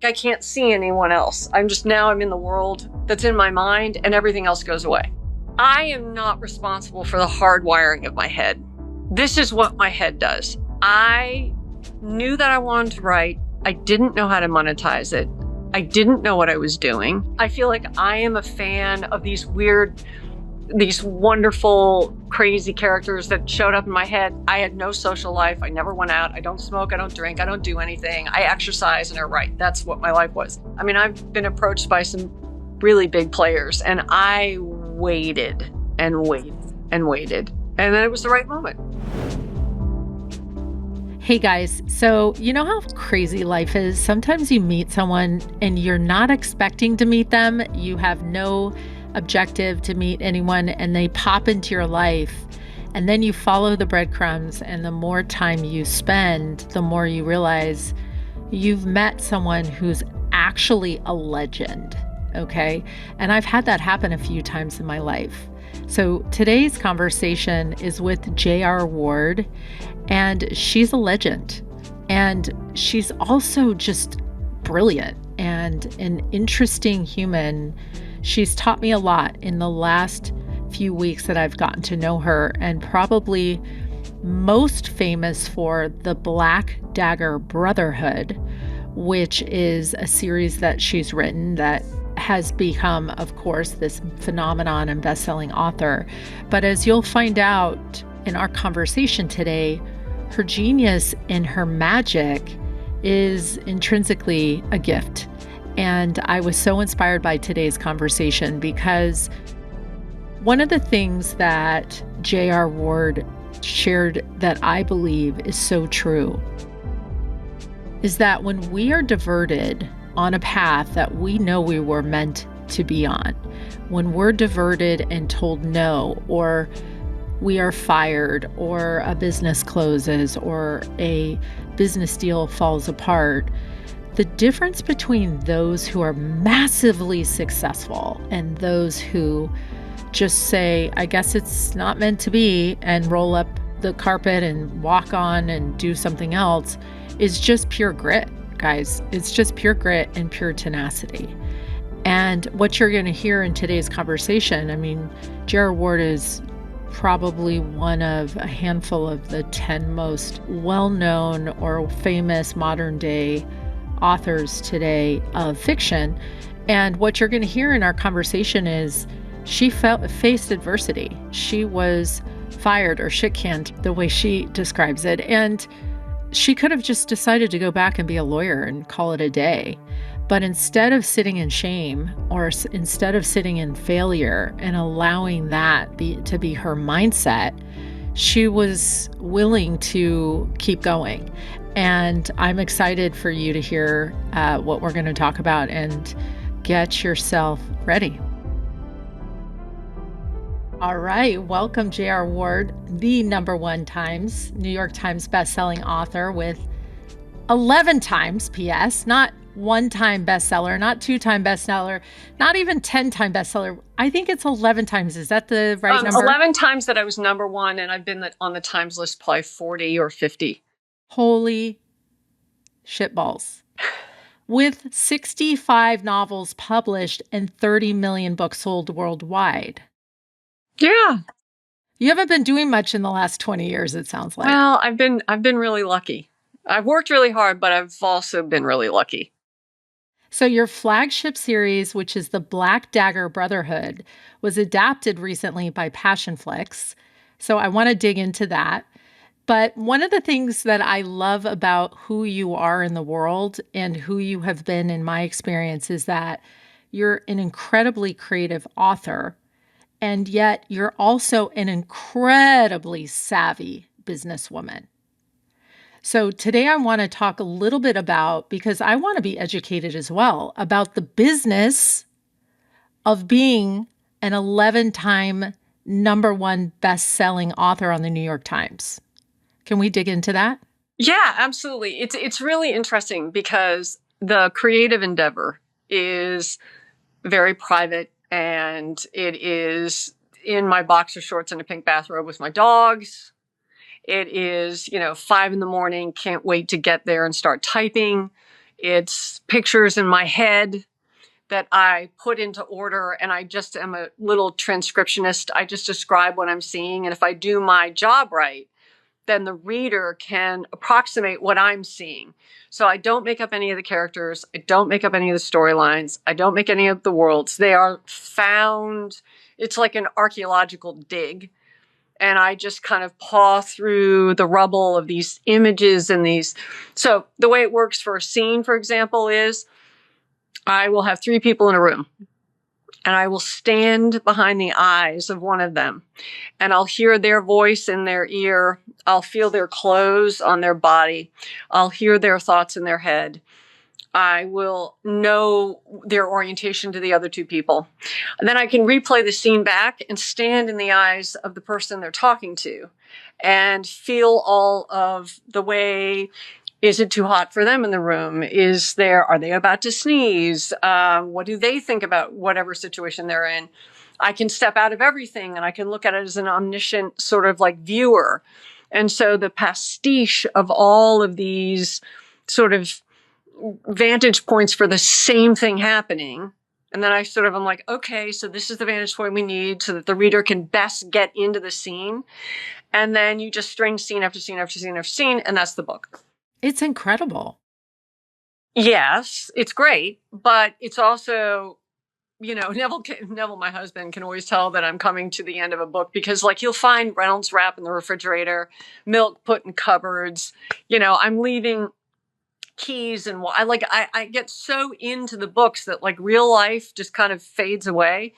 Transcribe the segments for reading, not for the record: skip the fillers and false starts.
I can't see anyone else. I'm in the world that's in my mind and everything else goes away. I am not responsible for the hardwiring of my head. This is what my head does. I knew that I wanted to write. I didn't know how to monetize it. I didn't know what I was doing. I feel like I am a fan of these wonderful, crazy characters that showed up in my head. I had no social life. I never went out. I don't smoke. I don't drink. I don't do anything. I exercise and I write. That's what my life was. I mean, I've been approached by some really big players and I waited and waited and waited. And then it was the right moment. Hey guys, so you know how crazy life is? Sometimes you meet someone and you're not expecting to meet them. You have no objective to meet anyone and they pop into your life and then you follow the breadcrumbs, and the more time you spend, the more you realize you've met someone who's actually a legend, okay? And I've had that happen a few times in my life. So today's conversation is with J.R. Ward, and she's a legend. And she's also just brilliant and an interesting human. She's taught me a lot in the last few weeks that I've gotten to know her, and probably most famous for the Black Dagger Brotherhood, which is a series that she's written that has become, of course, this phenomenon and best-selling author. But as you'll find out in our conversation today, her genius and her magic is intrinsically a gift. And I was so inspired by today's conversation because one of the things that J.R. Ward shared that I believe is so true is that when we are diverted on a path that we know we were meant to be on, when we're diverted and told no, or we are fired, or a business closes, or a business deal falls apart, the difference between those who are massively successful and those who just say, I guess it's not meant to be, and roll up the carpet and walk on and do something else, is just pure grit, guys. It's just pure grit and pure tenacity. And what you're going to hear in today's conversation, I mean, J.R. Ward is probably one of a handful of the 10 most well-known or famous modern-day authors today of fiction. And what you're going to hear in our conversation is she faced adversity. She was fired or shit-canned, the way she describes it. And she could have just decided to go back and be a lawyer and call it a day. But instead of sitting in shame, or instead of sitting in failure and allowing that to be her mindset, she was willing to keep going. And I'm excited for you to hear what we're going to talk about, and get yourself ready. All right, welcome J.R. Ward, the #1 New York Times bestselling author with 11 times, P.S., not one-time bestseller, not two-time bestseller, not even 10-time bestseller. I think it's 11 times. Is that the right number? 11 times that I was #1, and I've been on the Times list probably 40 or 50. Holy shitballs. With 65 novels published and 30 million books sold worldwide. Yeah. You haven't been doing much in the last 20 years, it sounds like. Well, I've been really lucky. I've worked really hard, but I've also been really lucky. So your flagship series, which is the Black Dagger Brotherhood, was adapted recently by Passionflix. So I want to dig into that. But one of the things that I love about who you are in the world and who you have been in my experience is that you're an incredibly creative author, and yet you're also an incredibly savvy businesswoman. So today I want to talk a little bit about, because I want to be educated as well, about the business of being an 11-time #1 best-selling author on the New York Times. Can we dig into that? Yeah, absolutely. It's really interesting because the creative endeavor is very private, and it is in my boxer shorts and a pink bathrobe with my dogs. It is, 5 a.m, can't wait to get there and start typing. It's pictures in my head that I put into order, and I just am a little transcriptionist. I just describe what I'm seeing. And if I do my job right, then the reader can approximate what I'm seeing. So I don't make up any of the characters. I don't make up any of the storylines. I don't make any of the worlds. They are found. It's like an archaeological dig. And I just kind of paw through the rubble of these images and these. So the way it works for a scene, for example, is I will have 3 people in a room, and I will stand behind the eyes of one of them, and I'll hear their voice in their ear. I'll feel their clothes on their body. I'll hear their thoughts in their head. I will know their orientation to the other 2 people. And then I can replay the scene back and stand in the eyes of the person they're talking to and feel all of the way. Is it too hot for them in the room? Are they about to sneeze? What do they think about whatever situation they're in? I can step out of everything and I can look at it as an omniscient sort of like viewer. And so the pastiche of all of these sort of vantage points for the same thing happening. And then I sort of, I'm like, okay, so this is the vantage point we need so that the reader can best get into the scene. And then you just string scene after scene after scene after scene, and that's the book. It's incredible. Yes, it's great, but it's also, Neville, my husband, can always tell that I'm coming to the end of a book because, like, you'll find Reynolds wrap in the refrigerator, milk put in cupboards. I'm leaving keys, and I get so into the books that, like, real life just kind of fades away.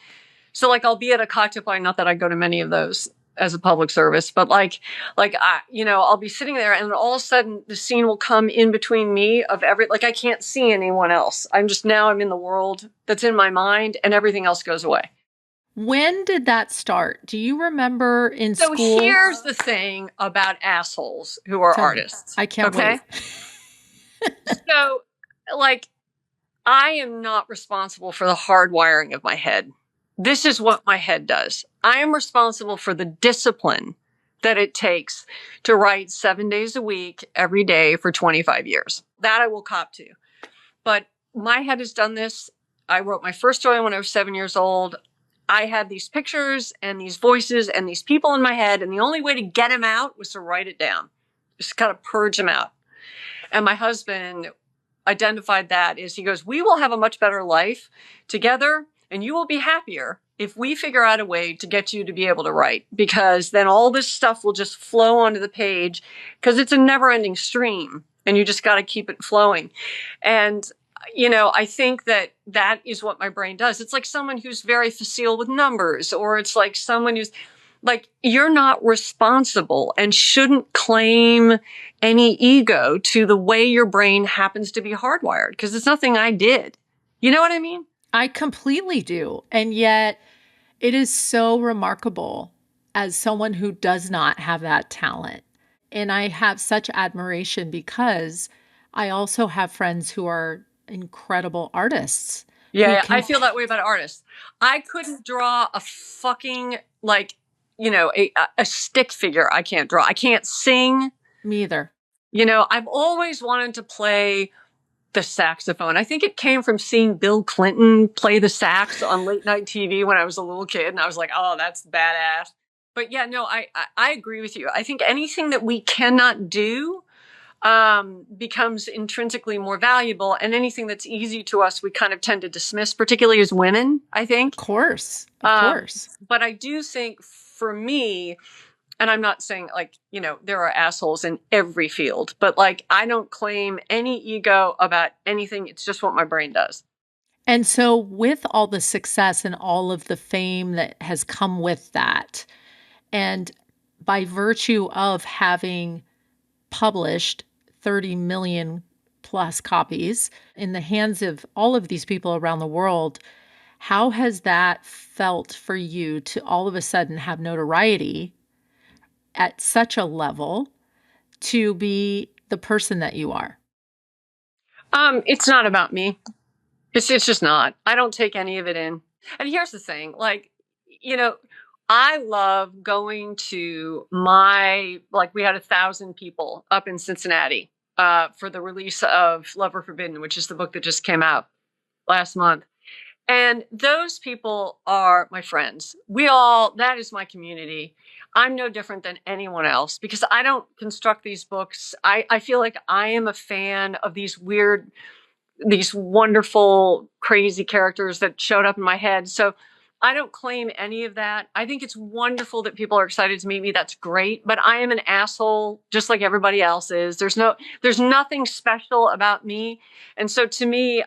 So, like, I'll be at a cocktail party, not that I go to many of those as a public service, but I'll be sitting there, and all of a sudden the scene will come in between me I can't see anyone else. I'm in the world that's in my mind, and everything else goes away. When did that start? Do you remember in So school? here's the thing about assholes who are artists. I can't wait. So, like, I am not responsible for the hardwiring of my head. This is what my head does. I am responsible for the discipline that it takes to write 7 days a week, every day for 25 years. That I will cop to. But my head has done this. I wrote my first story when I was 7 years old. I had these pictures and these voices and these people in my head, and the only way to get them out was to write it down. Just kind of purge them out. And my husband identified that he goes, we will have a much better life together, and you will be happier if we figure out a way to get you to be able to write, because then all this stuff will just flow onto the page, because it's a never-ending stream and you just got to keep it flowing. And I think that is what my brain does. It's like someone who's very facile with numbers, or it's like someone who's like, you're not responsible and shouldn't claim any ego to the way your brain happens to be hardwired, because it's nothing I did. You know what I mean? I completely do. And yet it is so remarkable as someone who does not have that talent. And I have such admiration because I also have friends who are incredible artists. Yeah, I feel that way about artists. I couldn't draw a fucking, a stick figure. I can't draw. I can't sing. Me either. I've always wanted to play the saxophone. I think it came from seeing Bill Clinton play the sax on late night TV when I was a little kid. And I was like, oh, that's badass. But yeah, no, I agree with you. I think anything that we cannot do becomes intrinsically more valuable. And anything that's easy to us, we kind of tend to dismiss, particularly as women, I think. Of course. But I do think for me, and I'm not saying there are assholes in every field, but I don't claim any ego about anything. It's just what my brain does. And so with all the success and all of the fame that has come with that, and by virtue of having published 30 million plus copies in the hands of all of these people around the world, how has that felt for you to all of a sudden have notoriety at such a level to be the person that you are? It's not about me. It's just not. I don't take any of it in. And here's the thing, I love going to we had 1,000 people up in Cincinnati for the release of Love or Forbidden, which is the book that just came out last month. And those people are my friends. That is my community. I'm no different than anyone else because I don't construct these books. I feel like I am a fan of these wonderful, crazy characters that showed up in my head. So I don't claim any of that. I think it's wonderful that people are excited to meet me. That's great. But I am an asshole just like everybody else is. There's nothing special about me. And so to me,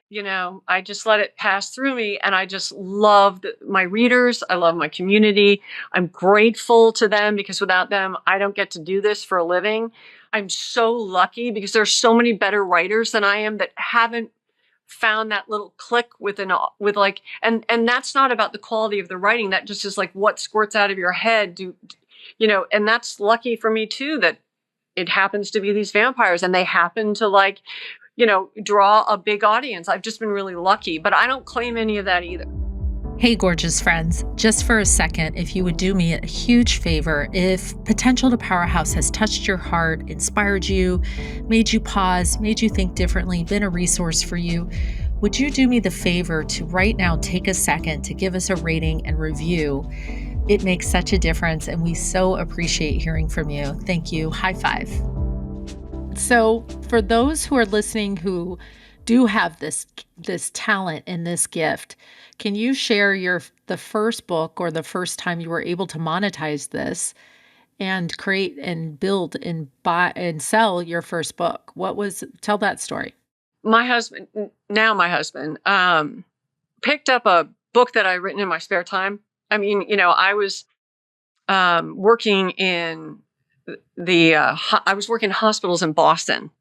I just let it pass through me. And I just love my readers. I love my community. I'm grateful to them because without them, I don't get to do this for a living. I'm so lucky because there's so many better writers than I am that haven't found that little click and that's not about the quality of the writing. That just is like what squirts out of your head. And that's lucky for me too, that it happens to be these vampires and they happen to draw a big audience. I've just been really lucky, but I don't claim any of that either. Hey, gorgeous friends, just for a second, if you would do me a huge favor, if Potential to Powerhouse has touched your heart, inspired you, made you pause, made you think differently, been a resource for you, would you do me the favor to right now take a second to give us a rating and review? It makes such a difference, and we so appreciate hearing from you. Thank you. High five. So for those who are listening who do have this talent and this gift, can you share the first book or the first time you were able to monetize this and create and build and buy and sell your first book? Tell that story. My husband picked up a book that I'd written in my spare time. I mean, I was working in I was working in hospitals in Boston,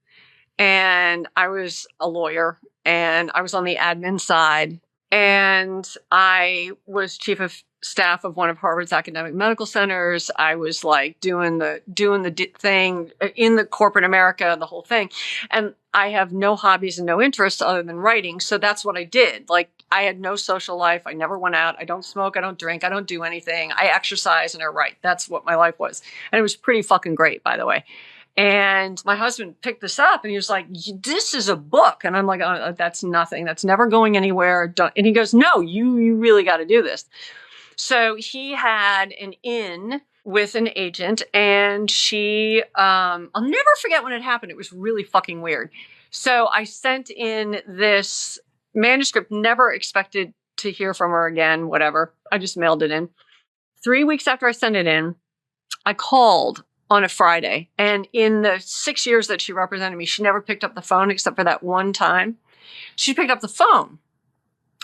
and I was a lawyer, and I was on the admin side, and I was chief of staff of one of Harvard's academic medical centers. I was like doing the thing in the corporate America, the whole thing. And I have no hobbies and no interests other than writing. So that's what I did. Like, I had no social life. I never went out. I don't smoke. I don't drink. I don't do anything. I exercise and I write. That's what my life was. And it was pretty fucking great, by the way. And my husband picked this up and he was like, this is a book. And I'm like, oh, that's nothing. That's never going anywhere. And he goes, no, you really got to do this. So he had an in with an agent, and she, I'll never forget when it happened. It was really fucking weird. So I sent in this manuscript, never expected to hear from her again, whatever. I just mailed it in. 3 weeks after I sent it in, I called on a Friday. And in the 6 years that she represented me, she never picked up the phone except for that one time. She picked up the phone.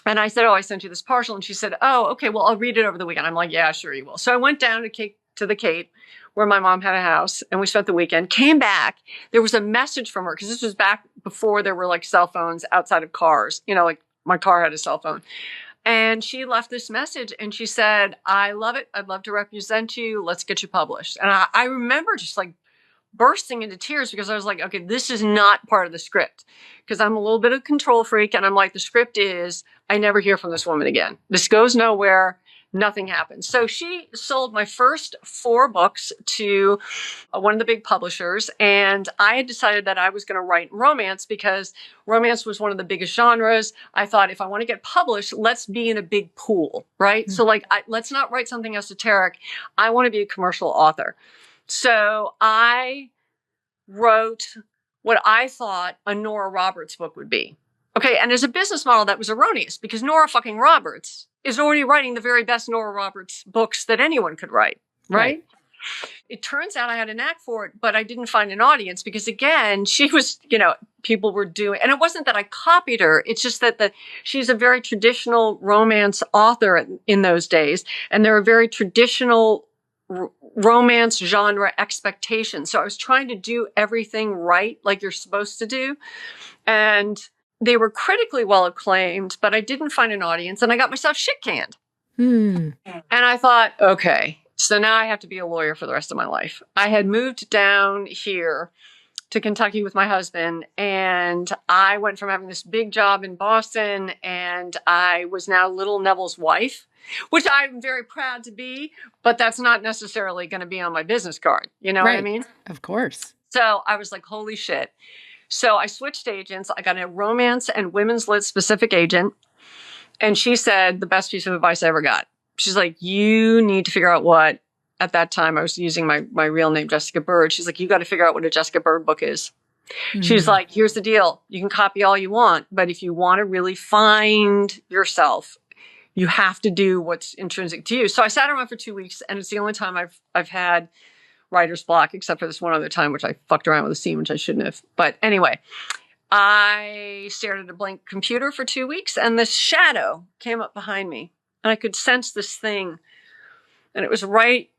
And I said, oh, I sent you this partial. And she said, oh, okay, well, I'll read it over the weekend. I'm like, yeah, sure you will. So I went down to the Cape where my mom had a house, and we spent the weekend, came back. There was a message from her because this was back before there were like cell phones outside of cars. Like my car had a cell phone. And she left this message and she said, I love it. I'd love to represent you. Let's get you published. And I remember just like bursting into tears because I was like, okay, this is not part of the script, because I'm a little bit of a control freak. And I'm like, the script is, I never hear from this woman again. This goes nowhere. Nothing happens. So she sold my first 4 books to one of the big publishers. And I had decided that I was going to write romance because romance was one of the biggest genres. I thought, if I want to get published, let's be in a big pool, right? Mm-hmm. So let's not write something esoteric. I want to be a commercial author. So I wrote what I thought a Nora Roberts book would be. Okay, and as a business model, that was erroneous because Nora fucking Roberts is already writing the very best Nora Roberts books that anyone could write, right? It turns out I had a knack for it, but I didn't find an audience because, again, she was, people were doing, and it wasn't that I copied her. It's just that she's a very traditional romance author in those days, and there are very traditional romance genre expectations. So I was trying to do everything right, like you're supposed to do. And they were critically well acclaimed, but I didn't find an audience, and I got myself shit canned. And I thought, okay, so now I have to be a lawyer for the rest of my life. I had moved down here to Kentucky with my husband, and I went from having this big job in Boston, and I was now little Neville's wife, which I'm very proud to be, but that's not necessarily going to be on my business card. You know what I mean? Of course. So I was like, holy shit. So I switched agents. I got a romance and women's lit specific agent. And she said the best piece of advice I ever got. She's like, you need to figure out what, at that time I was using my real name, Jessica Bird. She's like, you got to figure out what a Jessica Bird book is. She's like, here's the deal. You can copy all you want, but if you want to really find yourself, you have to do what's intrinsic to you. So I sat around for 2 weeks, and it's the only time I've had writer's block, except for this one other time, which I fucked around with a scene, which I shouldn't have. But anyway, I stared at a blank computer for 2 weeks, and this shadow came up behind me, and I could sense this thing, and it was right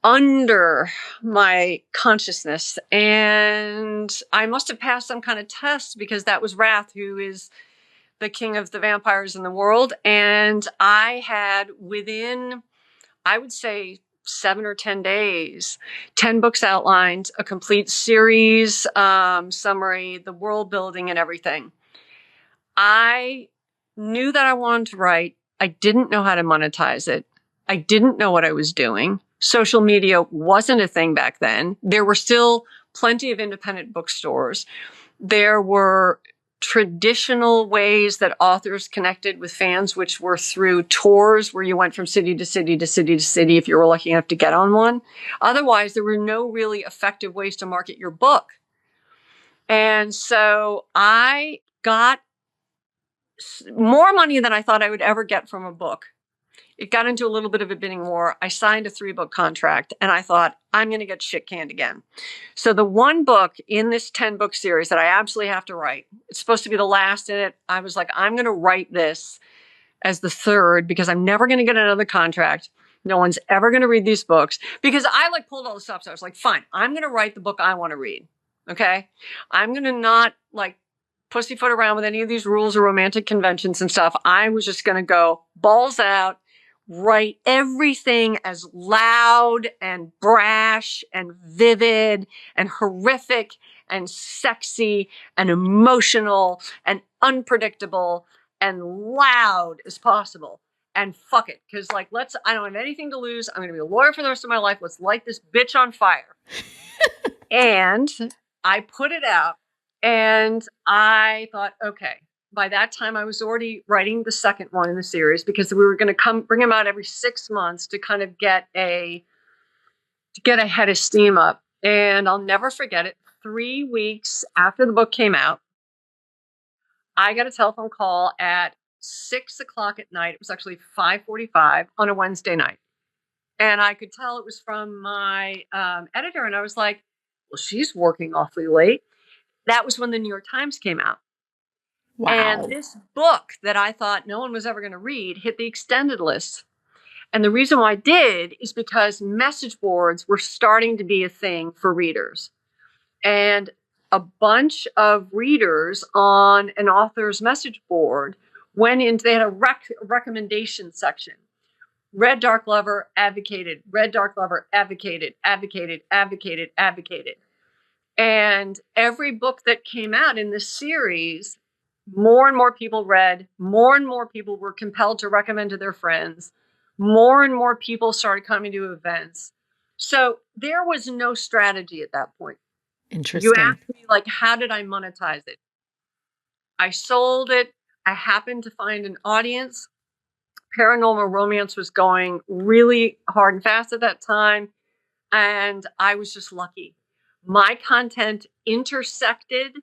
under my consciousness. And I must have passed some kind of test, because that was Wrath, who is the king of the vampires in the world. And I had, within, I would say, 7 or 10 days, 10 books outlined, a complete series summary, the world building and everything. I knew that I wanted to write. I didn't know how to monetize it. I didn't know what I was doing. Social media wasn't a thing back then. There were still plenty of independent bookstores. There were traditional ways that authors connected with fans, which were through tours where you went from city to city to city to city if you were lucky enough to get on one. Otherwise, there were no really effective ways to market your book. And so I got more money than I thought I would ever get from a book. It got into a little bit of a bidding war. I signed a 3-book contract, and I thought, I'm going to get shit canned again. So the one book in this 10-book series that I absolutely have to write, it's supposed to be the last in it. I was like, I'm going to write this as the third, because I'm never going to get another contract. No one's ever going to read these books, because I pulled all the stops. I was like, fine, I'm going to write the book I want to read. Okay. I'm going to not pussyfoot around with any of these rules or romantic conventions and stuff. I was just going to go balls out, write everything as loud and brash and vivid and horrific and sexy and emotional and unpredictable and loud as possible. And fuck it. Because I don't have anything to lose. I'm going to be a lawyer for the rest of my life. Let's light this bitch on fire. And I put it out, and I thought, okay. By that time, I was already writing the second one in the series, because we were going to bring them out every 6 months to kind of get a head of steam up. And I'll never forget it. 3 weeks after the book came out, I got a telephone call at 6 o'clock at night. It was actually 5:45 on a Wednesday night. And I could tell it was from my editor. And I was like, well, she's working awfully late. That was when the New York Times came out. Wow. And this book that I thought no one was ever going to read hit the extended list. And the reason why I did is because message boards were starting to be a thing for readers. And a bunch of readers on an author's message board went into, they had a recommendation section. Red Dark Lover advocated, Red Dark Lover advocated, advocated, advocated, advocated. And every book that came out in this series, more and more people read, more and more people were compelled to recommend to their friends, more and more people started coming to events. So there was no strategy at that point. Interesting. You asked me, how did I monetize it? I sold it. I happened to find an audience. Paranormal romance was going really hard and fast at that time. And I was just lucky. My content intersected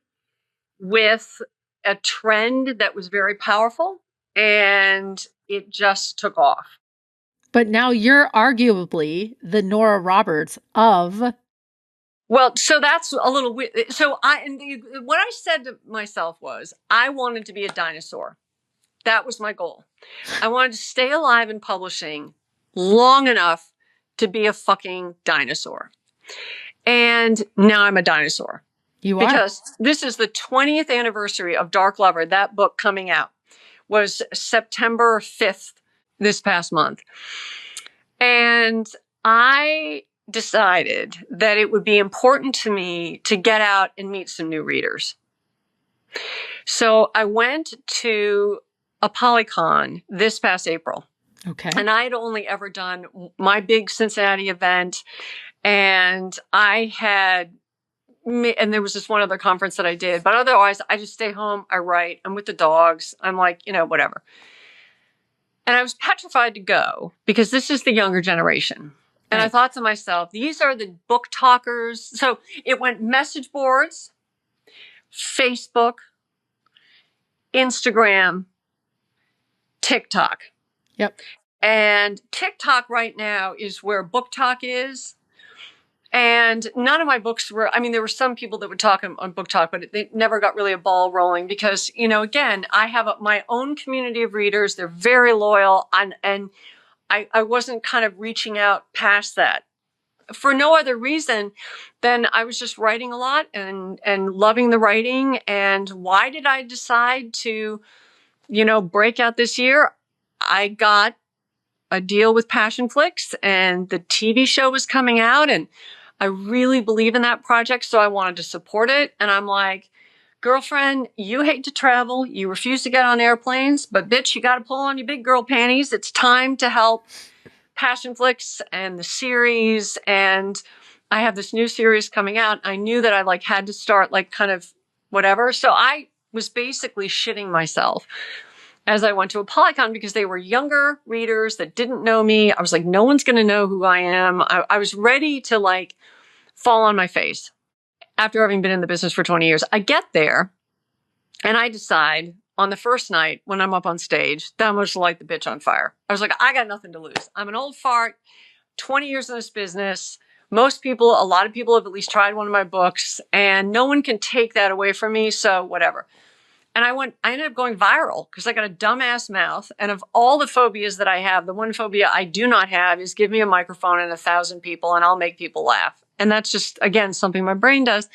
with a trend that was very powerful, and it just took off. But now you're arguably the Nora Roberts of... Well, so that's a little weird. So what I said to myself was, I wanted to be a dinosaur. That was my goal. I wanted to stay alive in publishing long enough to be a fucking dinosaur. And now I'm a dinosaur. You are. Because this is the 20th anniversary of Dark Lover. That book coming out was September 5th this past month. And I decided that it would be important to me to get out and meet some new readers. So I went to a Polycon this past April. Okay. And I had only ever done my big Cincinnati event. And I had and there was this one other conference that I did, but otherwise I just stay home. I write. I'm with the dogs. I'm like, whatever. And I was petrified to go because this is the younger generation. And I thought to myself, these are the book talkers. So it went message boards, Facebook, Instagram, TikTok. Yep. And TikTok right now is where book talk is. And none of my books were, there were some people that would talk on book talk, but they never got really a ball rolling because, again, I have my own community of readers. They're very loyal. And I wasn't kind of reaching out past that for no other reason than I was just writing a lot and loving the writing. And why did I decide to, break out this year? I got a deal with Passion Flix and the TV show was coming out and I really believe in that project. So I wanted to support it. And I'm like, girlfriend, you hate to travel. You refuse to get on airplanes, but bitch, you got to pull on your big girl panties. It's time to help Passion Flix and the series. And I have this new series coming out. I knew that I had to start kind of whatever. So I was basically shitting myself as I went to a Polycon because they were younger readers that didn't know me. I was like, no one's going to know who I am. I was ready to fall on my face after having been in the business for 20 years. I get there and I decide on the first night when I'm up on stage that I'm going to light the bitch on fire. I was like, I got nothing to lose. I'm an old fart, 20 years in this business. A lot of people have at least tried one of my books and no one can take that away from me. So whatever. And I ended up going viral because I got a dumbass mouth. And of all the phobias that I have, the one phobia I do not have is give me a microphone and 1,000 people and I'll make people laugh. And that's just, again, something my brain does.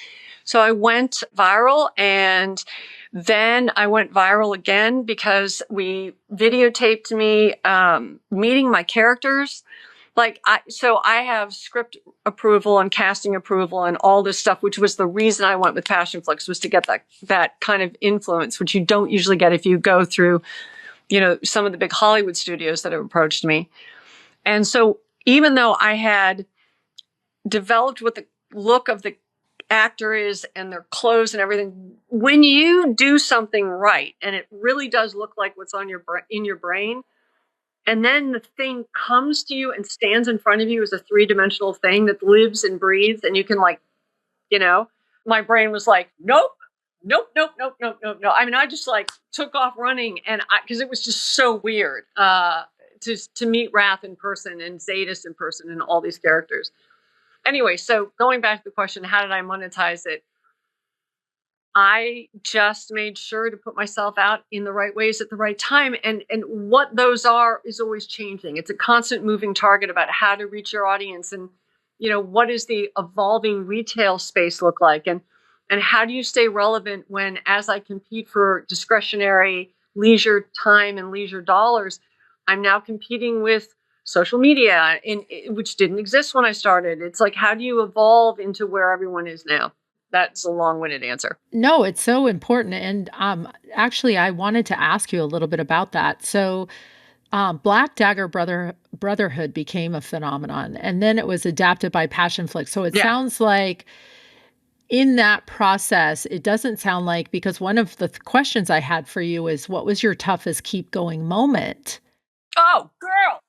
So I went viral and then I went viral again because we videotaped me meeting my characters. So I have script approval and casting approval and all this stuff, which was the reason I went with Passion Flix, was to get that kind of influence, which you don't usually get if you go through, some of the big Hollywood studios that have approached me. And so even though I had developed what the look of the actor is and their clothes and everything, when you do something right, and it really does look like what's on in your brain, and then the thing comes to you and stands in front of you as a 3-dimensional thing that lives and breathes. And you can my brain was like, nope, nope, nope, nope, nope, nope, no. I just took off running because it was just so weird to meet Wrath in person and Zadis in person and all these characters. Anyway, so going back to the question, how did I monetize it? I just made sure to put myself out in the right ways at the right time. And what those are is always changing. It's a constant moving target about how to reach your audience and, what does the evolving retail space look like? And how do you stay relevant when, as I compete for discretionary leisure time and leisure dollars, I'm now competing with social media, which didn't exist when I started. It's how do you evolve into where everyone is now? That's a long-winded answer. No, it's so important. And actually, I wanted to ask you a little bit about that. So Black Dagger Brotherhood became a phenomenon, and then it was adapted by Passion Flix. So it sounds like in that process, it doesn't sound like, because one of the questions I had for you is, what was your toughest keep going moment? Oh, girl.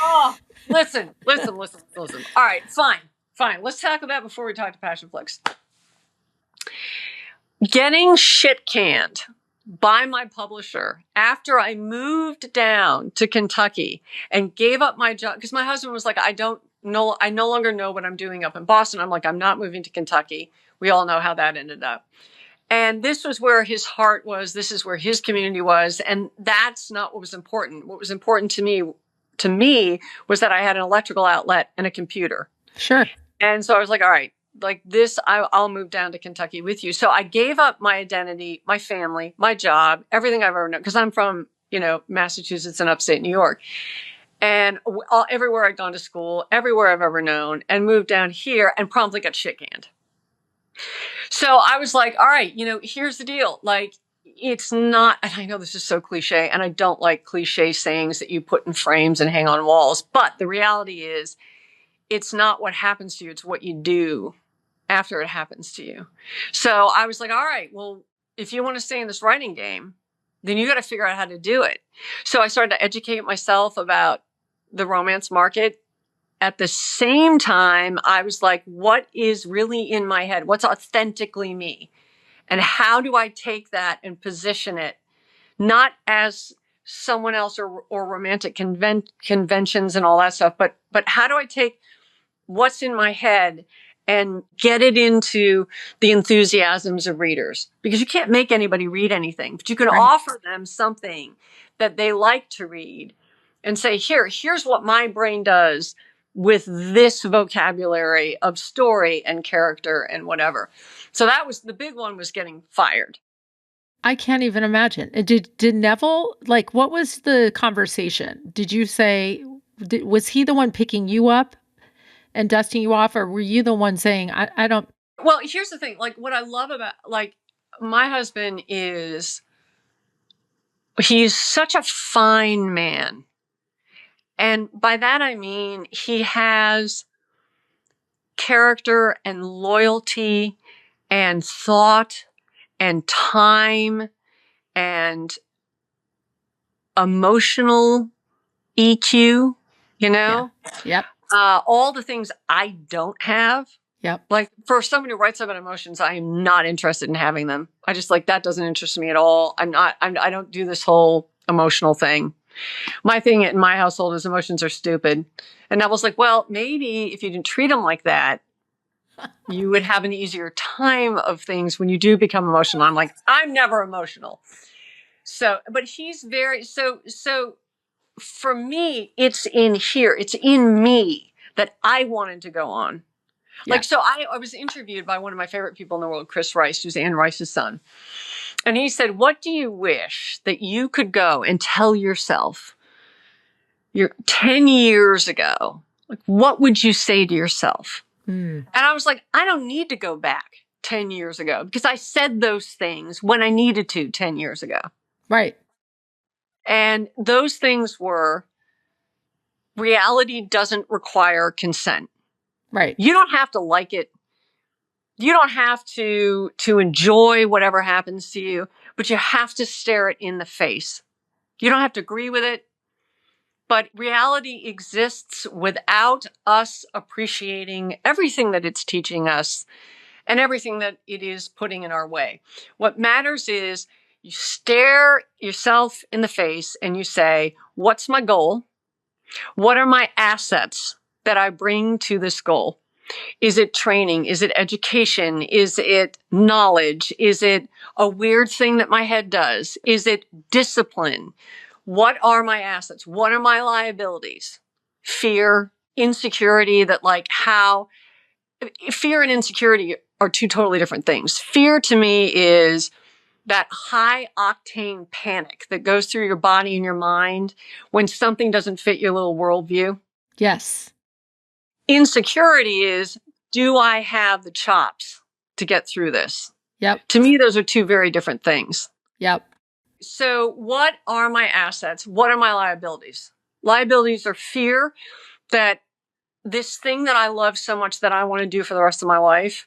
Oh, listen. All right, fine. Let's tackle that before we talk to Passion Flix. Getting shit canned by my publisher after I moved down to Kentucky and gave up my job because my husband was like, I no longer know what I'm doing up in Boston. I'm like, I'm not moving to Kentucky. We all know how that ended up. And this was where his heart was. This is where his community was. And that's not what was important. What was important to me was that I had an electrical outlet and a computer. Sure. And so I was like, all right, this, I'll move down to Kentucky with you. So I gave up my identity, my family, my job, everything I've ever known, because I'm from, Massachusetts and upstate New York. And everywhere I'd gone to school, everywhere I've ever known, and moved down here and promptly got shit canned. So I was like, all right, here's the deal. It's not, and I know this is so cliche, and I don't like cliche sayings that you put in frames and hang on walls, but the reality is, it's not what happens to you, it's what you do. after it happens to you. So I was like, all right, well, if you want to stay in this writing game, then you got to figure out how to do it. So I started to educate myself about the romance market. At the same time, I was like, what is really in my head? What's authentically me? And how do I take that and position it, not as someone else or romantic conventions and all that stuff, but how do I take what's in my head and get it into the enthusiasms of readers? Because you can't make anybody read anything, but you can offer them something that they like to read and say, here's what my brain does with this vocabulary of story and character and whatever. So that was the big one, was getting fired. I can't even imagine. Did Neville, like, what was the conversation? Did you say, was he the one picking you up and dusting you off, or were you the one saying, I don't? Well, here's the thing. Like, what I love about, like, my husband is, he's such a fine man. And by that, I mean, he has character and loyalty and thought and time and emotional EQ, you know? Yeah. Yep. All the things I don't have. Yep. Like, for someone who writes about emotions, I am not interested in having them. I just, like, that doesn't interest me at all. I don't do this whole emotional thing. My thing in my household is emotions are stupid. And I was like, well, maybe if you didn't treat them like that, you would have an easier time of things when you do become emotional. I'm like, I'm never emotional. So, but he's very, so for me, it's in here. It's in me that I wanted to go on. Yeah. Like, so I was interviewed by one of my favorite people in the world, Chris Rice, who's Anne Rice's son. And he said, what do you wish that you could go and tell yourself 10 years ago? Like, what would you say to yourself? And I was like, I don't need to go back 10 years ago, because I said those things when I needed to 10 years ago. Right. And those things were, reality doesn't require consent. Right. You don't have to like it. You don't have to enjoy whatever happens to you, but you have to stare it in the face. You don't have to agree with it, but reality exists without us appreciating everything that it's teaching us and everything that it is putting in our way. What matters is you stare yourself in the face and you say, what's my goal? What are my assets that I bring to this goal? Is it training? Is it education? Is it knowledge? Is it a weird thing that my head does? Is it discipline? What are my assets? What are my liabilities? Fear, insecurity, fear and insecurity are two totally different things. Fear to me is that high octane panic that goes through your body and your mind when something doesn't fit your little worldview. Yes. Insecurity is, do I have the chops to get through this? Yep. To me, those are two very different things. Yep. So what are my assets? What are my liabilities? Liabilities are fear that this thing that I love so much that I want to do for the rest of my life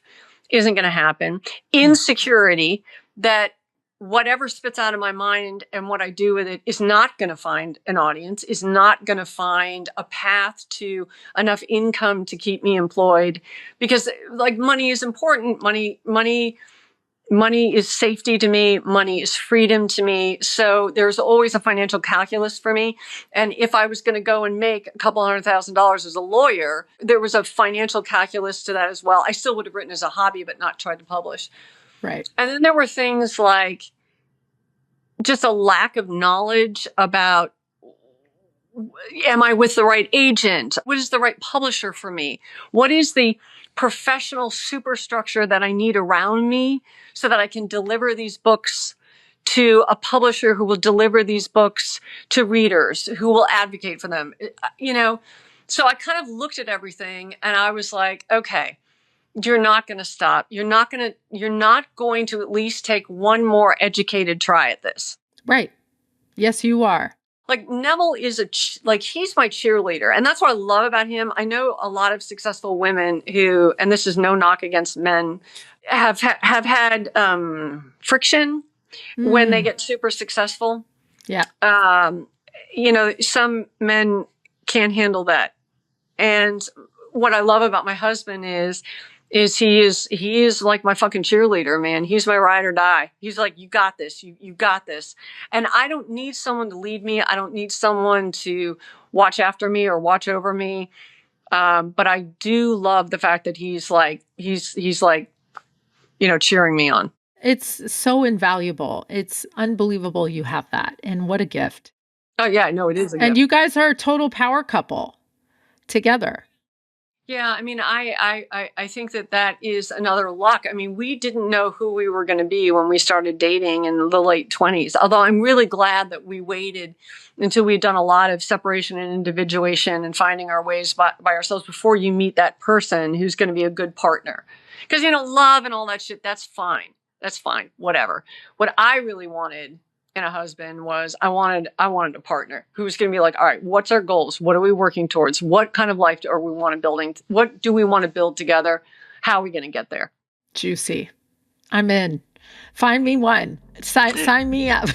isn't going to happen. Insecurity that whatever spits out of my mind and what I do with it is not going to find an audience, is not going to find a path to enough income to keep me employed, because, like, money is important. Money is safety to me. Money is freedom to me. So there's always a financial calculus for me. And if I was going to go and make a couple $100,000 as a lawyer, there was a financial calculus to that as well. I still would have written as a hobby, but not tried to publish. Right. And then there were things like just a lack of knowledge about, am I with the right agent? What is the right publisher for me? What is the professional superstructure that I need around me so that I can deliver these books to a publisher who will deliver these books to readers, who will advocate for them? You know, so I kind of looked at everything and I was like, okay, you're not going to stop. You're not going to at least take one more educated try at this. Right. Yes, you are. Like Neville is like, he's my cheerleader. And that's what I love about him. I know a lot of successful women who, and this is no knock against men, have had friction when they get super successful. Yeah. Some men can't handle that. And what I love about my husband is he is like my fucking cheerleader, man. He's my ride or die. He's like, you got this, you got this. And I don't need someone to lead me. I don't need someone to watch after me or watch over me. But I do love the fact that he's like, cheering me on. It's so invaluable. It's unbelievable you have that. And what a gift. Oh yeah, no, it is a gift. And you guys are a total power couple together. Yeah, I mean, I think that is another luck. I mean, we didn't know who we were going to be when we started dating in the late 20s. Although I'm really glad that we waited until we'd done a lot of separation and individuation and finding our ways by ourselves before you meet that person who's going to be a good partner. Because, love and all that shit, that's fine. That's fine. Whatever. What I really wanted in a husband was I wanted a partner who was going to be like, all right, what's our goals? What are we working towards? What kind of life are we want to building? What do we want to build together? How are we going to get there? Juicy. I'm in. Find me one. Sign me up.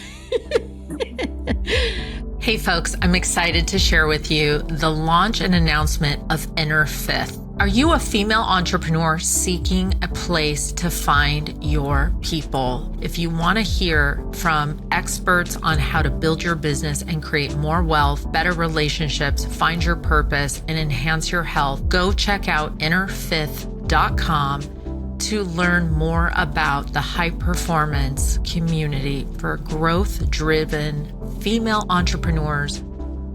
Hey folks, I'm excited to share with you the launch and announcement of Inner Fifth. Are you a female entrepreneur seeking a place to find your people? If you want to hear from experts on how to build your business and create more wealth, better relationships, find your purpose, and enhance your health, go check out innerfifth.com to learn more about the high performance community for growth-driven female entrepreneurs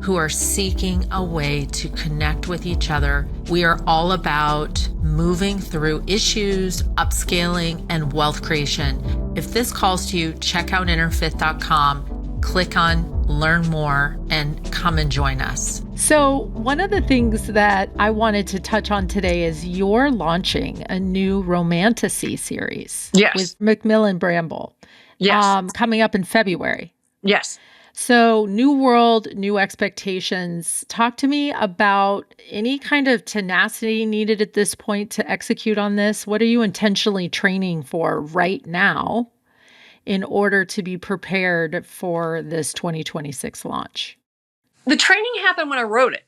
who are seeking a way to connect with each other. We are all about moving through issues, upscaling, and wealth creation. If this calls to you, check out innerfifth.com, click on learn more, and come and join us. So one of the things that I wanted to touch on today is you're launching a new romantasy series. Yes. With Macmillan Bramble. Yes. Coming up in February. Yes. So new world, new expectations. Talk to me about any kind of tenacity needed at this point to execute on this. What are you intentionally training for right now in order to be prepared for this 2026 launch? The training happened when I wrote it.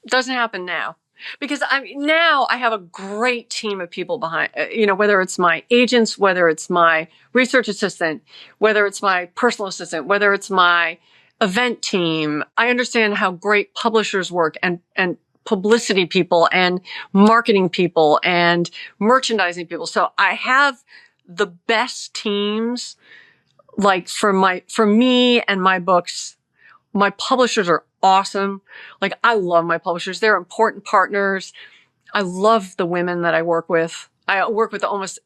It doesn't happen now. Because now I have a great team of people behind, whether it's my agents, whether it's my research assistant, whether it's my personal assistant, whether it's my event team. I understand how great publishers work and publicity people and marketing people and merchandising people. So I have the best teams, like for me and my books. My publishers are awesome. Like, I love my publishers. They're important partners. I love the women that I work with. I work with almost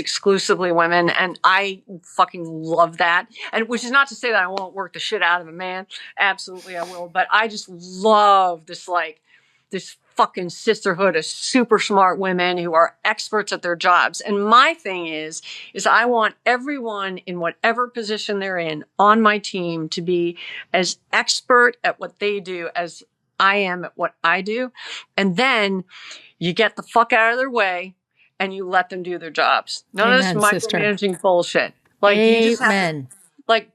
exclusively women, and I fucking love that. And which is not to say that I won't work the shit out of a man. Absolutely I will. But I just love this fucking sisterhood of super smart women who are experts at their jobs. And my thing is I want everyone in whatever position they're in on my team to be as expert at what they do as I am at what I do. And then you get the fuck out of their way and you let them do their jobs. None of this micromanaging bullshit. Like, you just have to,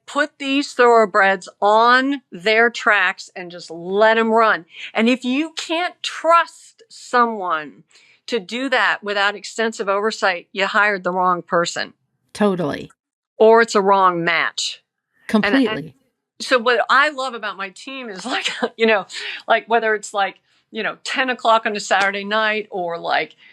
put these thoroughbreds on their tracks and just let them run. And if you can't trust someone to do that without extensive oversight, you hired the wrong person. Totally. Or it's a wrong match. Completely. So what I love about my team is whether it's 10 o'clock on a Saturday night or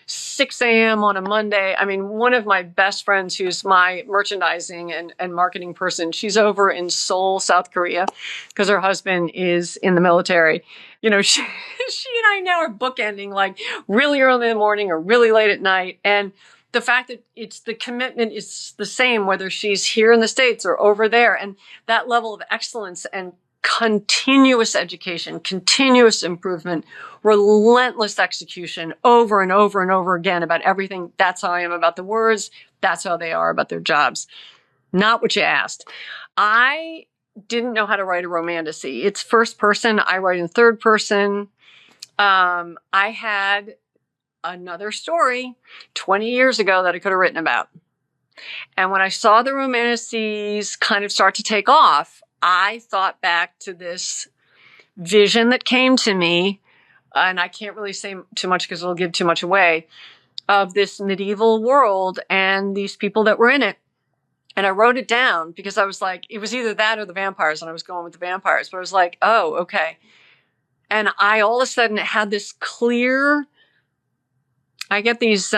6 a.m. on a Monday. I mean, one of my best friends who's my merchandising and marketing person, she's over in Seoul, South Korea, because her husband is in the military. She and I now are bookending really early in the morning or really late at night. And the fact that the commitment is the same, whether she's here in the States or over there. And that level of excellence and continuous education, continuous improvement, relentless execution over and over and over again about everything. That's how I am about the words. That's how they are about their jobs. Not what you asked. I didn't know how to write a romantasy. It's first person. I write in third person. I had another story 20 years ago that I could have written about. And when I saw the romantasies kind of start to take off, I thought back to this vision that came to me, and I can't really say too much because it'll give too much away, of this medieval world and these people that were in it. And I wrote it down because I was like, it was either that or the vampires, and I was going with the vampires. But I was like, oh, okay. And I all of a sudden had this clear, I get these,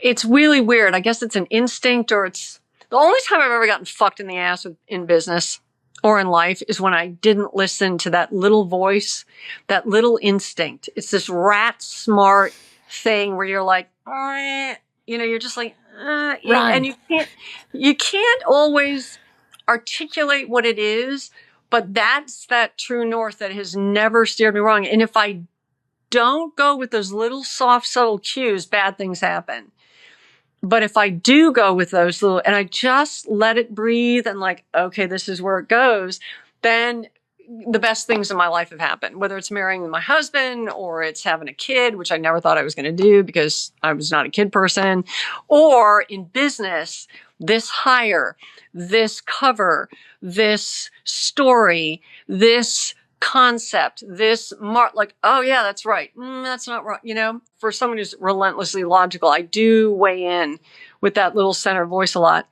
it's really weird. I guess it's an instinct, or it's the only time I've ever gotten fucked in the ass in business or in life is when I didn't listen to that little voice, that little instinct. It's this rat smart thing where you're like, you're just like, and you can't always articulate what it is, but that's that true north that has never steered me wrong. And if I don't go with those little soft, subtle cues, bad things happen. But if I do go with those little, and I just let it breathe and like, okay, this is where it goes, then the best things in my life have happened, whether it's marrying my husband or it's having a kid, which I never thought I was going to do because I was not a kid person, or in business, this hire, this cover, this story, this concept, this like, oh yeah, that's right. That's not right. For someone who's relentlessly logical, I do weigh in with that little center voice a lot.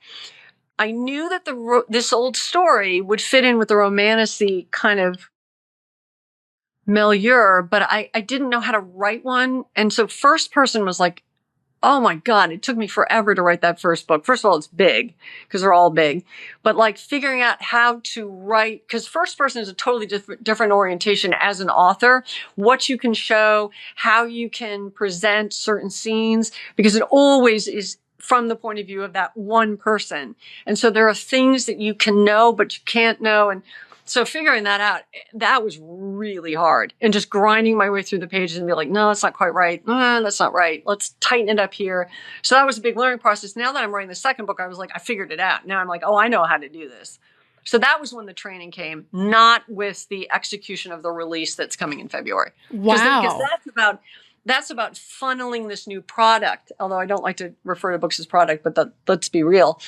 I knew that this old story would fit in with the romantasy kind of milieu, but I didn't know how to write one. And so first person was like, oh my God, it took me forever to write that first book. First of all, it's big because they're all big, but like figuring out how to write, because first person is a totally different orientation as an author, what you can show, how you can present certain scenes, because it always is from the point of view of that one person. And so there are things that you can know, but you can't know. And so figuring that out, that was really hard. And just grinding my way through the pages and be like, no, that's not quite right. That's not right. Let's tighten it up here. So that was a big learning process. Now that I'm writing the second book, I was like, I figured it out. Now I'm like, oh, I know how to do this. So that was when the training came, not with the execution of the release that's coming in February. Wow. Because that's about funneling this new product, although I don't like to refer to books as product, but let's be real,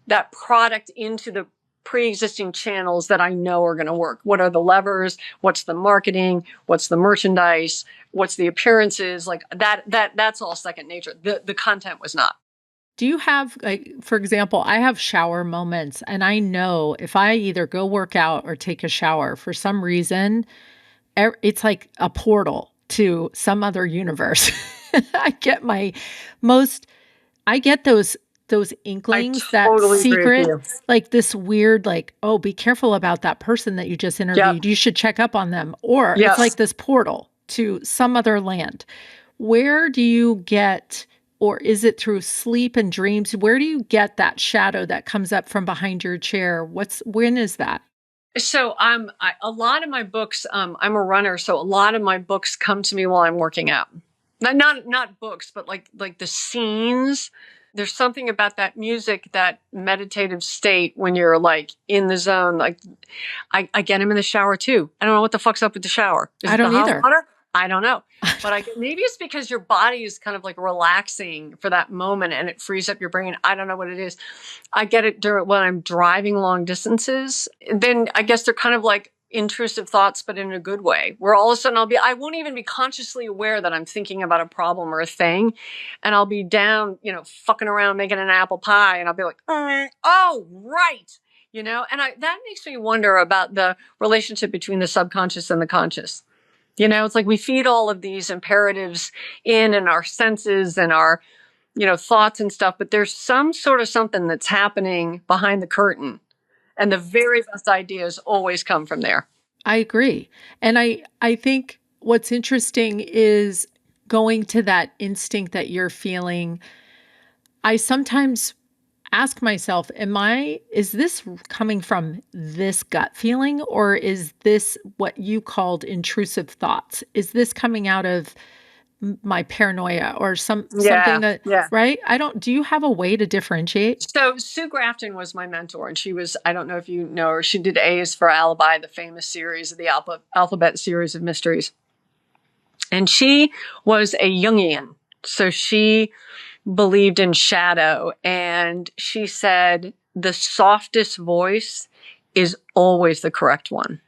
that product into the pre-existing channels that I know are going to work. What are the levers? What's the marketing? What's the merchandise? What's the appearances? Like that's all second nature. The content was not. Do you have, like, for example, I have shower moments, and I know if I either go work out or take a shower, for some reason, it's like a portal to some other universe. I get those inklings, totally that secret, like this weird, like, oh, be careful about that person that you just interviewed. Yep. You should check up on them. Or It's like this portal to some other land. Where do you get, or is it through sleep and dreams? Where do you get that shadow that comes up from behind your chair? When is that? So a lot of my books, I'm a runner. So a lot of my books come to me while I'm working out. Not books, but like the scenes. There's something about that music, that meditative state when you're like in the zone. Like I get them in the shower too. I don't know what the fuck's up with the shower. I don't either. Hot water? I don't know. But maybe it's because your body is kind of like relaxing for that moment and it frees up your brain. I don't know what it is. I get it when I'm driving long distances. Then I guess they're kind of like intrusive thoughts, but in a good way, where all of a sudden I won't even be consciously aware that I'm thinking about a problem or a thing. And I'll be down, fucking around making an apple pie. And I'll be like, oh, right. And that makes me wonder about the relationship between the subconscious and the conscious. It's like we feed all of these imperatives in our senses and our, thoughts and stuff, but there's some sort of something that's happening behind the curtain. And the very best ideas always come from there. I agree. And I think what's interesting is going to that instinct that you're feeling. I sometimes ask myself, is this coming from this gut feeling, or is this what you called intrusive thoughts? Is this coming out of my paranoia or something Yeah. that, Yeah. right? Do you have a way to differentiate? So Sue Grafton was my mentor, and she was, I don't know if you know her, she did A's for Alibi, the famous series of the alphabet series of mysteries. And she was a Jungian. So she believed in shadow. And she said the softest voice is always the correct one.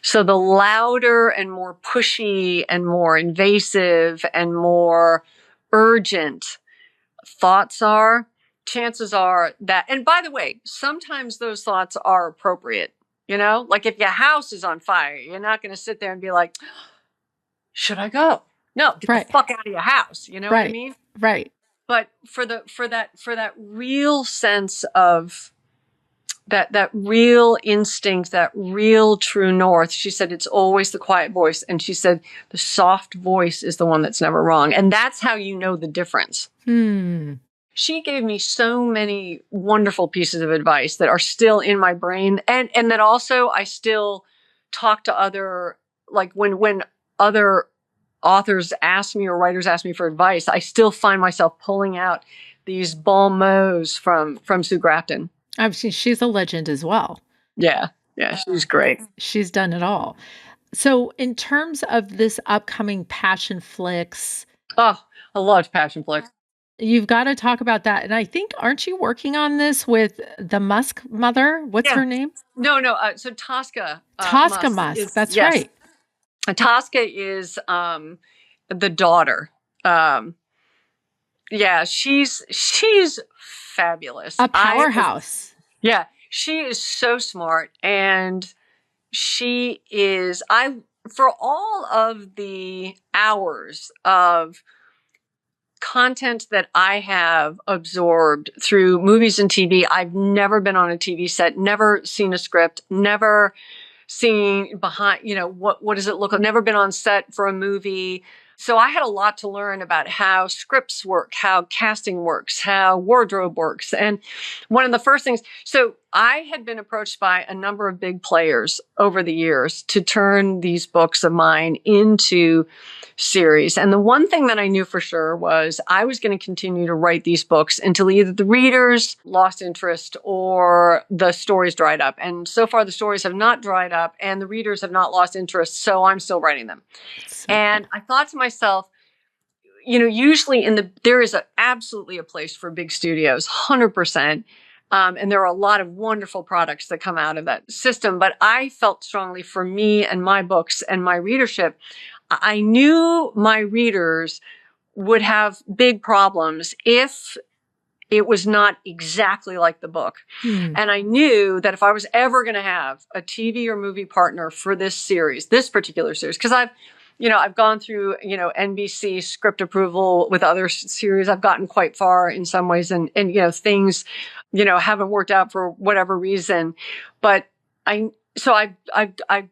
So the louder and more pushy and more invasive and more urgent thoughts are, chances are that, and by the way, sometimes those thoughts are appropriate. Like if your house is on fire, you're not going to sit there and be like, should I go? No, get the Right. fuck out of your house. You know what I Right. mean? Right. But for that real sense of that real instinct, that real true north, she said it's always the quiet voice. And she said the soft voice is the one that's never wrong. And that's how you know the difference. She gave me so many wonderful pieces of advice that are still in my brain. And that also I still talk to other, like when other authors ask me or writers ask me for advice, I still find myself pulling out these bon mots from Sue Grafton. She's a legend as well. Yeah. Yeah. She's great. She's done it all. So in terms of this upcoming Passion Flicks. Oh, I loved Passion Flicks. You've got to talk about that. And I think, aren't you working on this with the Musk mother? What's her name? No. So Tosca. Tosca Musk. That's yes. Right. Tosca is the daughter. Yeah, she's fabulous. A powerhouse. Yeah, she is so smart, and she is. For all of the hours of content that I have absorbed through movies and TV, I've never been on a TV set, never seen a script, never seen behind, what does it look like? Never been on set for a movie. So I had a lot to learn about how scripts work, how casting works, how wardrobe works. And one of the first things, so I had been approached by a number of big players over the years to turn these books of mine into series. And the one thing that I knew for sure was I was going to continue to write these books until either the readers lost interest or the stories dried up. And so far the stories have not dried up and the readers have not lost interest. So I'm still writing them. And I thought to myself, usually there is absolutely a place for big studios, 100%. And there are a lot of wonderful products that come out of that system. But I felt strongly for me and my books and my readership, I knew my readers would have big problems if it was not exactly like the book. And I knew that if I was ever going to have a TV or movie partner for this particular series, because I've gone through, NBC script approval with other series. I've gotten quite far in some ways and things, haven't worked out for whatever reason. But I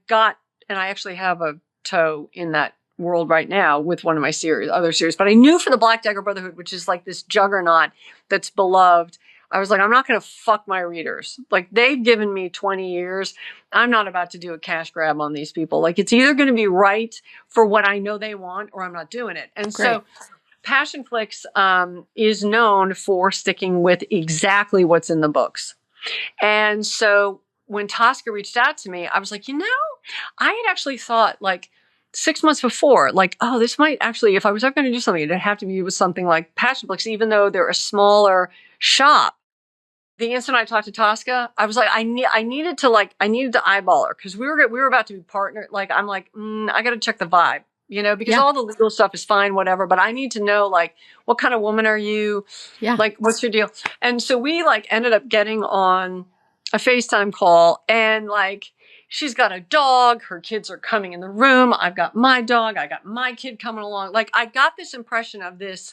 got, and I actually have a toe in that world right now with one of my other series. But I knew for the Black Dagger Brotherhood, which is like this juggernaut that's beloved, I was like, I'm not going to fuck my readers. Like, they've given me 20 years. I'm not about to do a cash grab on these people. Like, it's either going to be right for what I know they want or I'm not doing it. And so Passion Flicks is known for sticking with exactly what's in the books. And so when Tosca reached out to me, I was like, I had actually thought, like, 6 months before, like, oh, this might actually, if I was ever going to do something, it'd have to be with something like Passion Flicks, even though they're a smaller shop. The instant I talked to Tosca, I was like, I needed to eyeball her because we were about to be partnered. Like, I'm like, I got to check the vibe, because all the legal stuff is fine, whatever. But I need to know, like, what kind of woman are you? Yeah. Like, what's your deal? And so we ended up getting on a FaceTime call, and she's got a dog. Her kids are coming in the room. I've got my dog. I got my kid coming along. Like, I got this impression of this,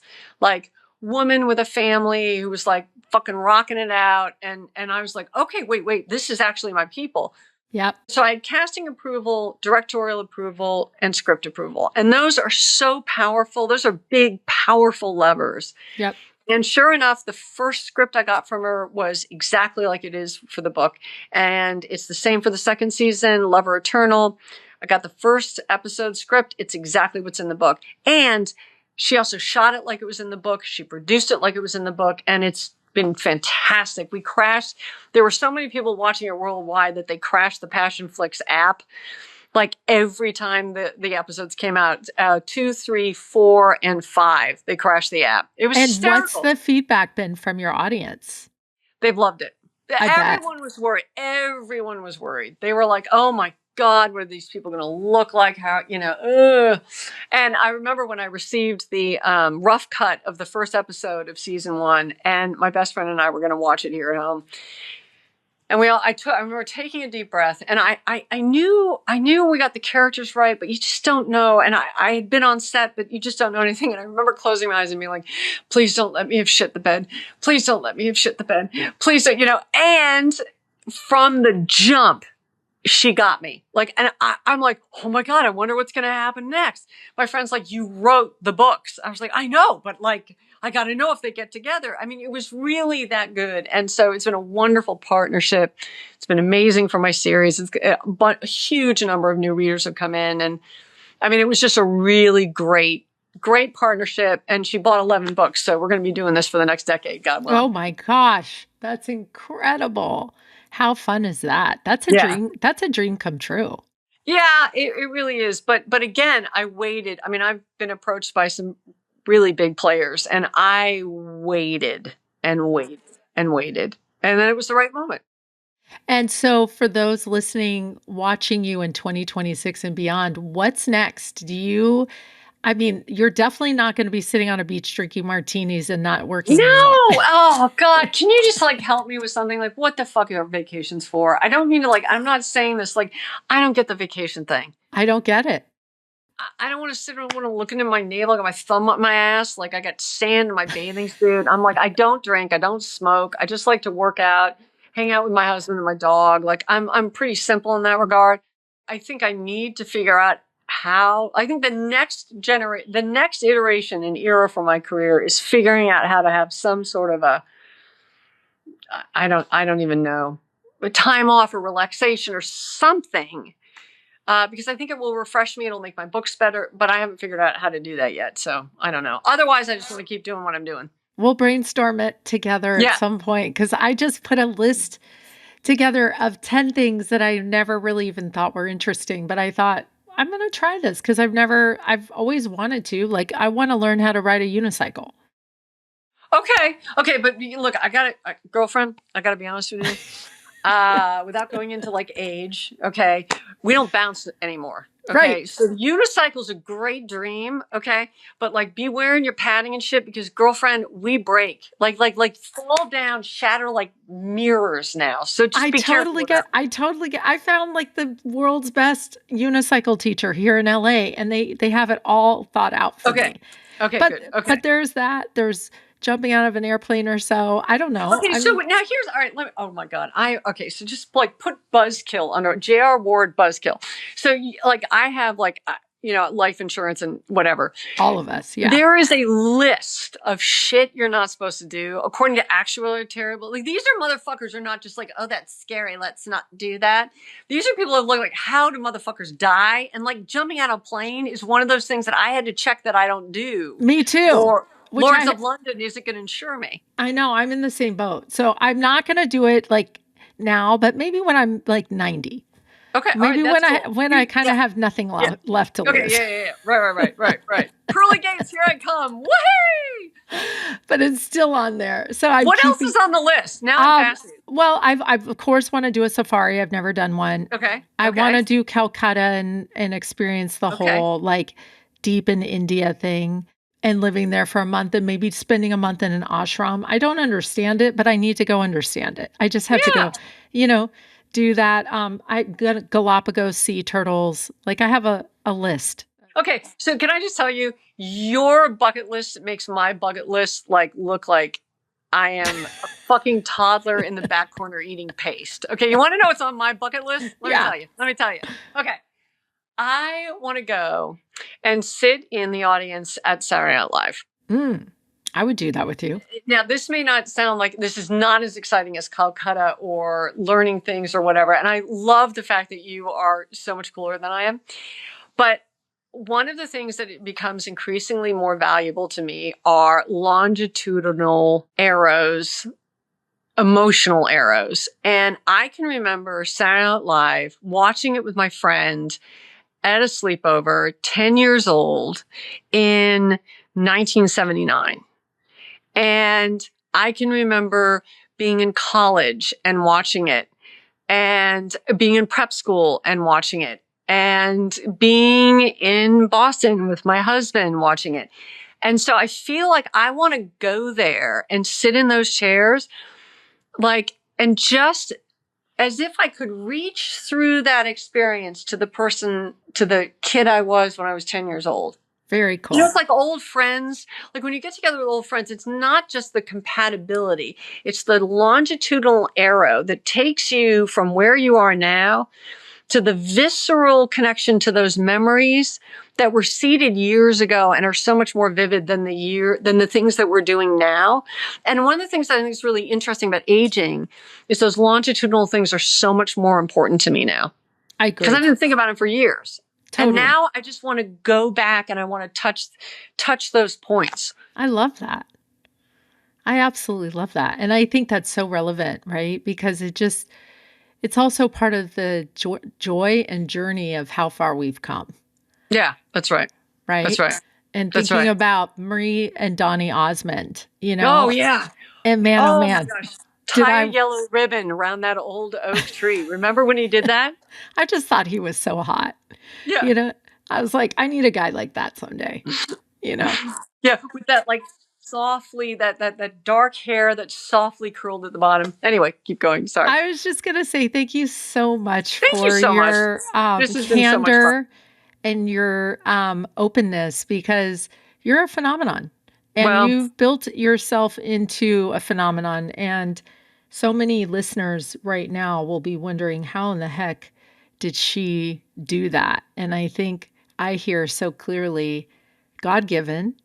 woman with a family who was fucking rocking it out. And I was like, okay, wait, this is actually my people. Yep. So I had casting approval, directorial approval, and script approval. And those are so powerful. Those are big, powerful levers. Yep. And sure enough, the first script I got from her was exactly like it is for the book. And it's the same for the second season, Lover Eternal. I got the first episode script. It's exactly what's in the book. And she also shot it like it was in the book. She produced it like it was in the book. And it's been fantastic. We crashed. There were so many people watching it worldwide that they crashed the Passion Flix app. Like every time the episodes came out, 2, 3, 4, and 5, they crashed the app. It was hysterical. What's the feedback been from your audience? They've loved it. Everyone was worried. Everyone was worried. They were like, oh my God, what are these people going to look like? How, ugh. And I remember when I received the rough cut of the first episode of season 1, and my best friend and I were going to watch it here at home. And I remember taking a deep breath, and I knew we got the characters right, but you just don't know. And I had been on set, but you just don't know anything. And I remember closing my eyes and being like, please don't let me have shit the bed. Please don't let me have shit the bed. Please don't, and from the jump, she got me. Like, and I'm like, oh my God, I wonder what's going to happen next. My friend's like, you wrote the books. I was like, I know, but like, I got to know if they get together. I mean, it was really that good. And so it's been a wonderful partnership. It's been amazing for my series. A huge number of new readers have come in. And I mean, it was just a really great partnership. And she bought 11 books. So we're going to be doing this for the next decade, God willing. Oh my gosh. That's incredible. How fun is that? That's a dream. That's a dream come true. Yeah, it really is. But again, I waited. I mean, I've been approached by some really big players, and I waited and waited and waited. And then it was the right moment. And so for those listening, watching you in 2026 and beyond, what's next? I mean, you're definitely not going to be sitting on a beach drinking martinis and not working. No. Oh God. Can you just like help me with something? Like, what the fuck are vacations for? I don't mean to I'm not saying this, I don't get the vacation thing. I don't get it. I don't want to sit around looking at my navel, I got my thumb up my ass, like I got sand in my bathing suit. I'm like, I don't drink, I don't smoke. I just like to work out, hang out with my husband and my dog. Like I'm pretty simple in that regard. I think I need to figure out how. I think the next iteration and era for my career is figuring out how to have some sort of I don't even know, a time off or relaxation or something. Because I think it will refresh me. It'll make my books better, but I haven't figured out how to do that yet. So I don't know. Otherwise, I just want to keep doing what I'm doing. We'll brainstorm it together at some point, because I just put a list together of 10 things that I never really even thought were interesting. But I thought, I'm going to try this because I've always wanted to. Like, I want to learn how to ride a unicycle. Okay. But look, girlfriend, I got to be honest with you. Without going into age, okay, we don't bounce anymore. Okay, right. So the unicycle's a great dream. Okay, but be wearing your padding and shit, because girlfriend, we break, like fall down, shatter like mirrors now. So just be careful. I totally get. I found the world's best unicycle teacher here in LA, and they have it all thought out for me. Okay, but, good. Okay, but there's jumping out of an airplane or so. I don't know. Okay, now here's, all right, oh my God. So just put buzzkill under J.R. Ward buzzkill. So I have life insurance and whatever. All of us, yeah. There is a list of shit you're not supposed to do according to actuarial terrible. These are motherfuckers who are not just oh, that's scary, let's not do that. These are people that look how do motherfuckers die? And jumping out of a plane is one of those things that I had to check that I don't do. Me too. Or Lords of London isn't going to insure me. I know. I'm in the same boat. So I'm not going to do it now, but maybe when I'm 90. Okay. Maybe when I kind of have nothing left to lose. Okay. Yeah. Right. Pearly gates, here I come. Woohoo! But it's still on there. So what else is on the list? Now I'm fascinated. Well, I've of course want to do a safari. I've never done one. Okay. I want to do Calcutta and experience the whole deep in India thing. And living there for a month and maybe spending a month in an ashram. I don't understand it, but I need to go understand it. I just have to go, do that. I got Galapagos sea turtles. I have a list. Okay. So can I just tell you, your bucket list makes my bucket list look like I am a fucking toddler in the back corner eating paste. Okay. You want to know what's on my bucket list? Let me tell you. Okay. I want to go and sit in the audience at Saturday Night Live. I would do that with you. Now, this may not sound like this is not as exciting as Calcutta or learning things or whatever. And I love the fact that you are so much cooler than I am. But one of the things that it becomes increasingly more valuable to me are longitudinal arrows, emotional arrows. And I can remember Saturday Night Live, watching it with my friend at a sleepover, 10 years old in 1979. And I can remember being in college and watching it, and being in prep school and watching it, and being in Boston with my husband watching it. And so I feel like I want to go there and sit in those chairs, like, and just as if I could reach through that experience to the person, to the kid I was when I was 10 years old. Very cool. You know, it's like old friends. Like when you get together with old friends, it's not just the compatibility. It's the longitudinal arrow that takes you from where you are now to the visceral connection to those memories that were seeded years ago and are so much more vivid than the things that we're doing now. And one of the things I think is really interesting about aging is those longitudinal things are so much more important to me now. I agree. Because I didn't think about it for years. Totally. And now I just want to go back and I want to touch those points. I love that. I absolutely love that. And I think that's so relevant, right? Because it's also part of the joy and journey of how far we've come. Yeah, that's right. Right? That's right. And That's thinking right. about Marie and Donny Osmond, you know? Oh, yeah. And man, oh man. My gosh. Tie a yellow ribbon around that old oak tree. Remember when he did that? I just thought he was so hot. Yeah. You know, I was like, I need a guy like that someday, you know? Yeah, with that like softly, that dark hair that's softly curled at the bottom. Anyway, keep going. Sorry. I was just going to say thank you so much Thank for you so your This has been so much candor fun. and your openness, because you're a phenomenon and Well, you've built yourself into a phenomenon. And so many listeners right now will be wondering, how in the heck did she do that? And I think I hear so clearly, God-given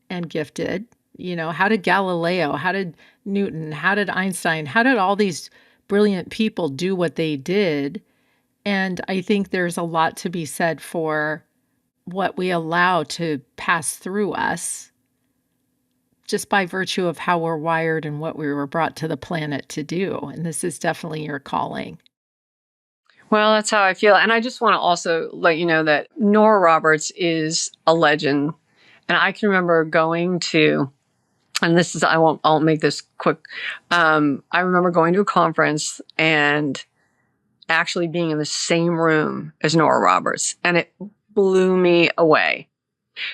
and gifted. You know, how did Galileo, how did Newton, how did Einstein, how did all these brilliant people do what they did? And I think there's a lot to be said for what we allow to pass through us just by virtue of how we're wired and what we were brought to the planet to do. And this is definitely your calling. Well, that's how I feel. And I just want to also let you know that Nora Roberts is a legend. And I can remember going to, and this is, I'll make this quick. I remember going to a conference and actually being in the same room as Nora Roberts, and it blew me away.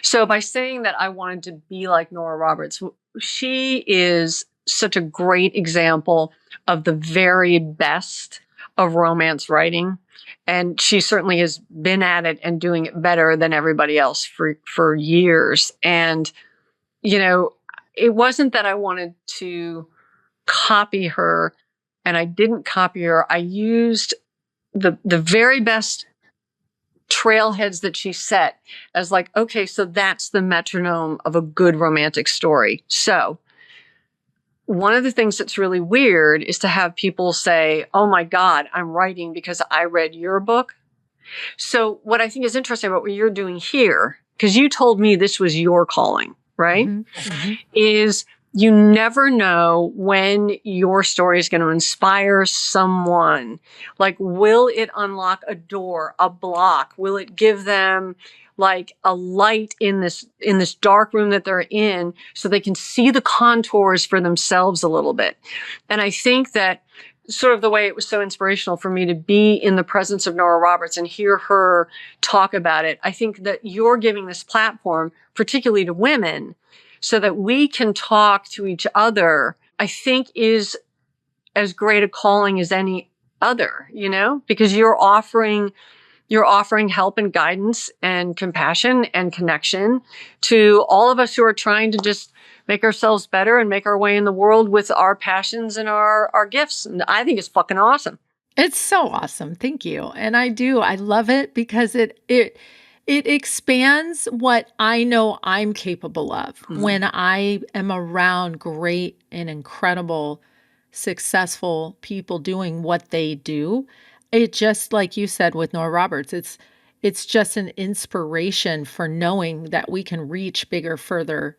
So by saying that I wanted to be like Nora Roberts, she is such a great example of the very best of romance writing. And she certainly has been at it and doing it better than everybody else for years. And, you know, it wasn't that I wanted to copy her, and I didn't copy her. I used the very best trailheads that she set as like, okay, so that's the metronome of a good romantic story. So one of the things that's really weird is to have people say, oh my God, I'm writing because I read your book. So what I think is interesting about what you're doing here, because you told me this was your calling, right? Mm-hmm. Is you never know when your story is going to inspire someone. Like, will it unlock a door, a block? Will it give them like a light in this dark room that they're in so they can see the contours for themselves a little bit? And I think that sort of the way it was so inspirational for me to be in the presence of Nora Roberts and hear her talk about it, I think that you're giving this platform, particularly to women, so that we can talk to each other, I think is as great a calling as any other, you know, because you're offering help and guidance and compassion and connection to all of us who are trying to just make ourselves better and make our way in the world with our passions and our gifts. And I think it's fucking awesome. It's so awesome. Thank you. And I love it because It expands what I know I'm capable of when I am around great and incredible, successful people doing what they do. It just like you said with Nora Roberts, it's just an inspiration for knowing that we can reach bigger, further,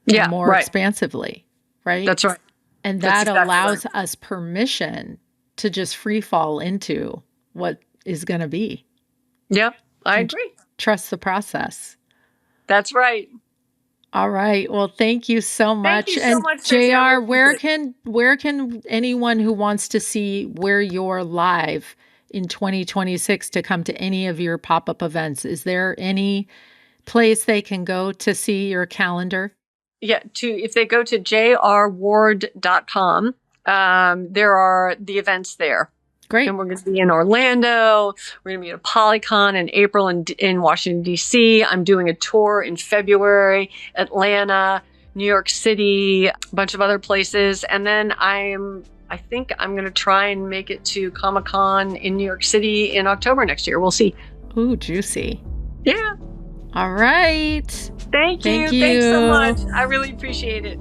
and Yeah, more right. expansively, right? That's right. And That's that exactly right. allows us permission to just free fall into what is going to be Yep, I and agree. trust the process. That's right. All right. Well, thank you so Thank much. you so And much, Tracy. I JR, really appreciate it. where can anyone who wants to see where you're live in 2026 to come to any of your pop-up events? Is there any place they can go to see your calendar? Yeah, if they go to jrward.com, there are the events there. Great. And we're going to be in Orlando. We're going to be at Polycon in April in Washington, D.C. I'm doing a tour in February, Atlanta, New York City, a bunch of other places. And then I think I'm going to try and make it to Comic-Con in New York City in October next year. We'll see. Ooh, juicy. Yeah. All right. Thank you. Thanks so much. I really appreciate it.